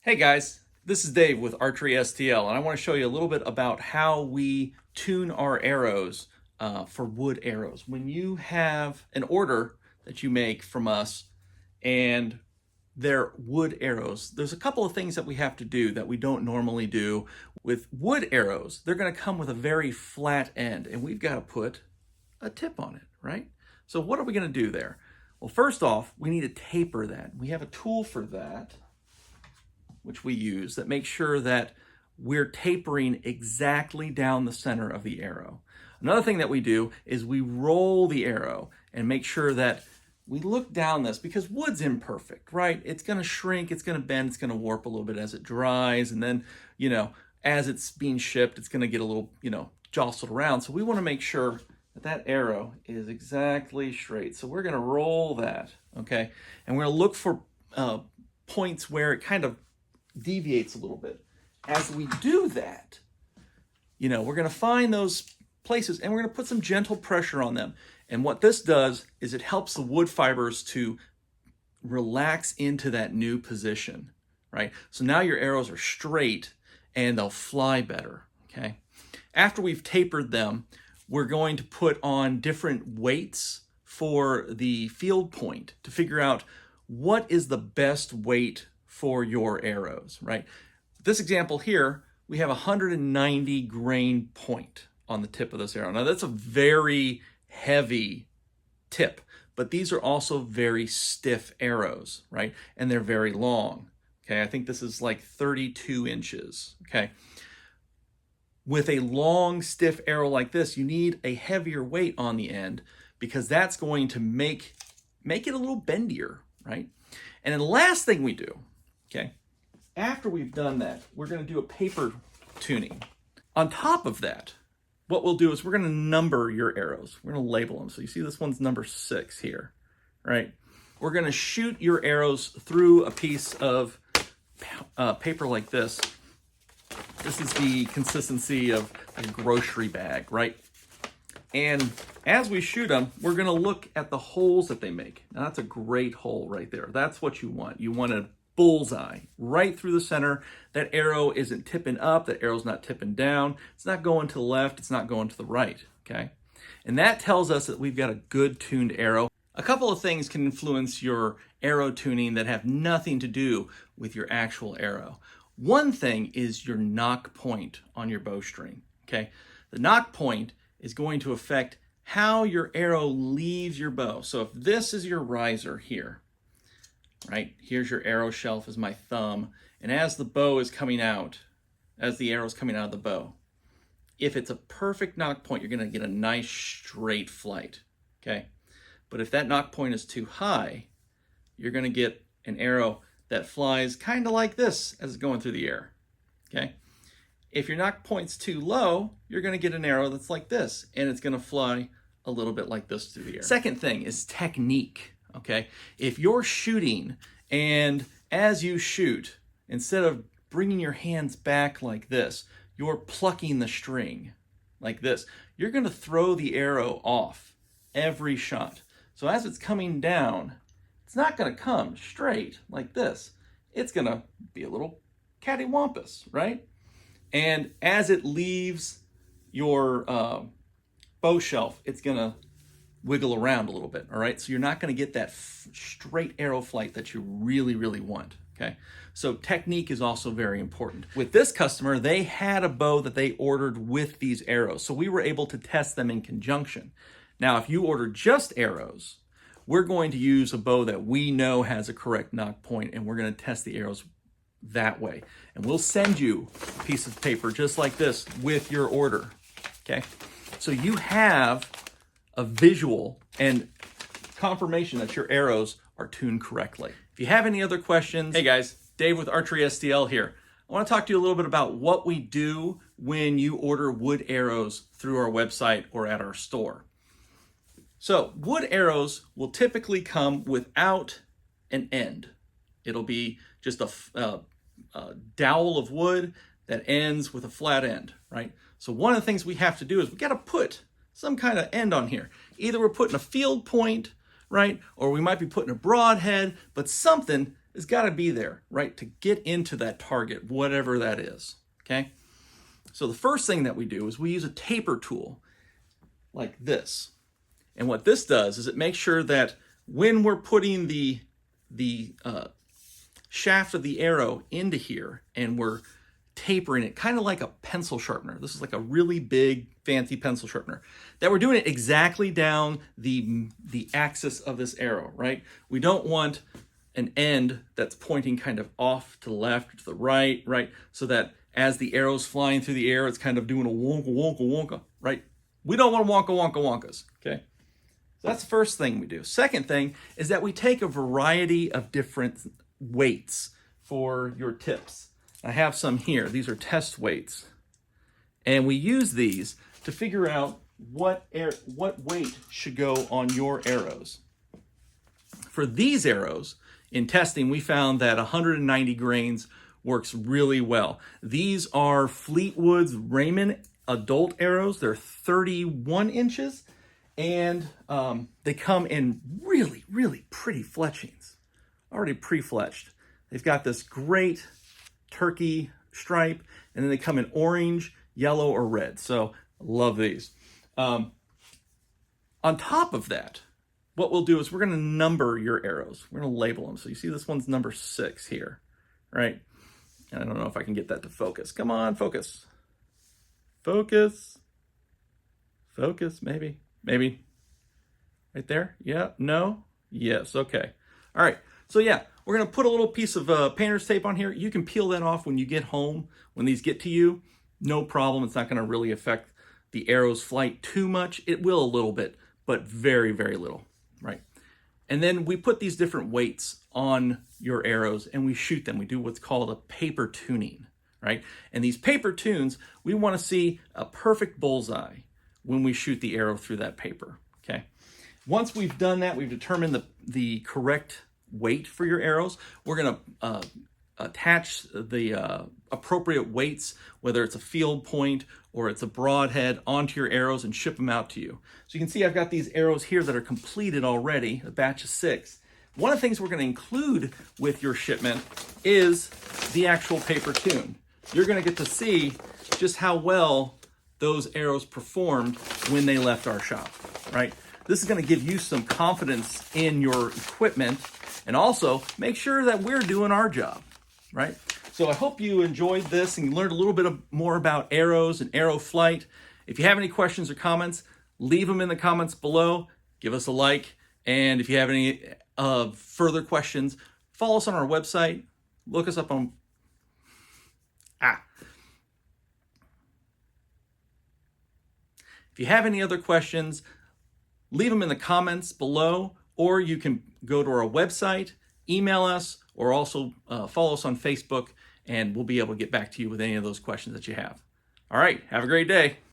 Hey guys, this is Dave with Archery STL, and I want to show you a little bit about how we tune our arrows for wood arrows. When you have an order that you make from us and they're wood arrows, there's a couple of things that we have to do that we don't normally do. With wood arrows, they're going to come with a very flat end, and we've got to put a tip on it, right? So what are we going to do there? Well, first off, we need to taper that. We have a tool for that, which we use, that makes sure that we're tapering exactly down the center of the arrow. Another thing that we do is we roll the arrow and make sure that we look down this, because wood's imperfect, right? It's going to shrink, it's going to bend, it's going to warp a little bit as it dries, and then, as it's being shipped, it's going to get a little, jostled around. So we want to make sure that that arrow is exactly straight. So we're going to roll that, okay? And we're going to look for points where it kind of deviates a little bit. As we do that, we're going to find those places and we're going to put some gentle pressure on them. And what this does is it helps the wood fibers to relax into that new position, right? So now your arrows are straight and they'll fly better, okay? After we've tapered them, we're going to put on different weights for the field point to figure out what is the best weight for your arrows, right? This example here, we have a 190 grain point on the tip of this arrow. Now that's a very heavy tip, but these are also very stiff arrows, right? And they're very long, okay? I think this is like 32 inches, okay? With a long, stiff arrow like this, you need a heavier weight on the end because that's going to make it a little bendier, right? And then the last thing we do, okay, after we've done that, we're going to do a paper tuning. On top of that, what we'll do is we're going to number your arrows. We're going to label them. So you see this one's number 6 here, right? We're going to shoot your arrows through a piece of paper like this. This is the consistency of a grocery bag, right? And as we shoot them, we're going to look at the holes that they make. Now that's a great hole right there. That's what you want. You want a bullseye right through the center. That arrow isn't tipping up. That arrow's not tipping down. It's not going to the left. It's not going to the right, okay? And that tells us that we've got a good tuned arrow. A couple of things can influence your arrow tuning that have nothing to do with your actual arrow. One thing is your nock point on your bowstring, okay? The nock point is going to affect how your arrow leaves your bow. So if this is your riser here, right? Here's your arrow shelf as my thumb. And as the bow is coming out, as the arrow's coming out of the bow, if it's a perfect nock point, you're going to get a nice straight flight, okay? But if that nock point is too high, you're going to get an arrow that flies kind of like this as it's going through the air, okay? If your nock point's too low, you're going to get an arrow that's like this, and it's going to fly a little bit like this through the air. Second thing is technique, okay? If you're shooting and as you shoot, instead of bringing your hands back like this, you're plucking the string like this, you're going to throw the arrow off every shot. So as it's coming down, it's not going to come straight like this. It's going to be a little cattywampus, right? And as it leaves your bow shelf, it's going to wiggle around a little bit, all right? So you're not going to get that straight arrow flight that you really, really want, okay? So technique is also very important. With this customer, they had a bow that they ordered with these arrows, so we were able to test them in conjunction. Now, if you order just arrows, we're going to use a bow that we know has a correct nock point, and we're going to test the arrows that way. And we'll send you a piece of paper just like this with your order, okay? So you have a visual and confirmation that your arrows are tuned correctly. If you have any other questions, hey guys, Dave with Archery STL here. I want to talk to you a little bit about what we do when you order wood arrows through our website or at our store. So wood arrows will typically come without an end. It'll be just a dowel of wood that ends with a flat end, right? So one of the things we have to do is we got to put some kind of end on here. Either we're putting a field point, right? Or we might be putting a broadhead, but something has got to be there, right, to get into that target, whatever that is, okay? So the first thing that we do is we use a taper tool like this. And what this does is it makes sure that when we're putting the shaft of the arrow into here and we're tapering it, kind of like a pencil sharpener. This is like a really big, fancy pencil sharpener. That we're doing it exactly down the axis of this arrow, right? We don't want an end that's pointing kind of off to the left or to the right, right? So that as the arrow's flying through the air, it's kind of doing a wonka, wonka, wonka, right? We don't want wonka, wonka, wonkas, okay? So that's the first thing we do. Second thing is that we take a variety of different weights for your tips. I have some here. These are test weights. And we use these to figure out what weight should go on your arrows. For these arrows, in testing, we found that 190 grains works really well. These are Fleetwood's Raymond adult arrows. They're 31 inches, and they come in really, really pretty fletchings, already pre-fletched. They've got this great turkey stripe, and then they come in orange, yellow, or red. So I love these. On top of that, what we'll do is we're going to number your arrows. We're going to label them. So you see this one's number 6 here, right? I don't know if I can get that to focus. Come on, focus. Focus. Focus, maybe. Maybe. Right there? Yeah, no? Yes, okay. All right, so yeah, we're going to put a little piece of painter's tape on here. You can peel that off when you get home. When these get to you, no problem. It's not going to really affect the arrow's flight too much. It will a little bit, but very, very little, right? And then we put these different weights on your arrows and we shoot them. We do what's called a paper tuning, right? And these paper tunes, we want to see a perfect bullseye when we shoot the arrow through that paper, okay? Once we've done that, we've determined the correct weight for your arrows. We're going to attach the appropriate weights, whether it's a field point or it's a broadhead, onto your arrows and ship them out to you. So you can see I've got these arrows here that are completed already, a batch of 6. One of the things we're going to include with your shipment is the actual paper tune. You're going to get to see just how well those arrows performed when they left our shop, right? This is going to give you some confidence in your equipment and also make sure that we're doing our job, right? So I hope you enjoyed this and you learned a little bit more about arrows and arrow flight. If you have any questions or comments, leave them in the comments below. Give us a like. And if you have any further questions, follow us on our website. Look us up on... If you have any other questions, leave them in the comments below, or you can go to our website, email us, or also follow us on Facebook, and we'll be able to get back to you with any of those questions that you have. All right, have a great day.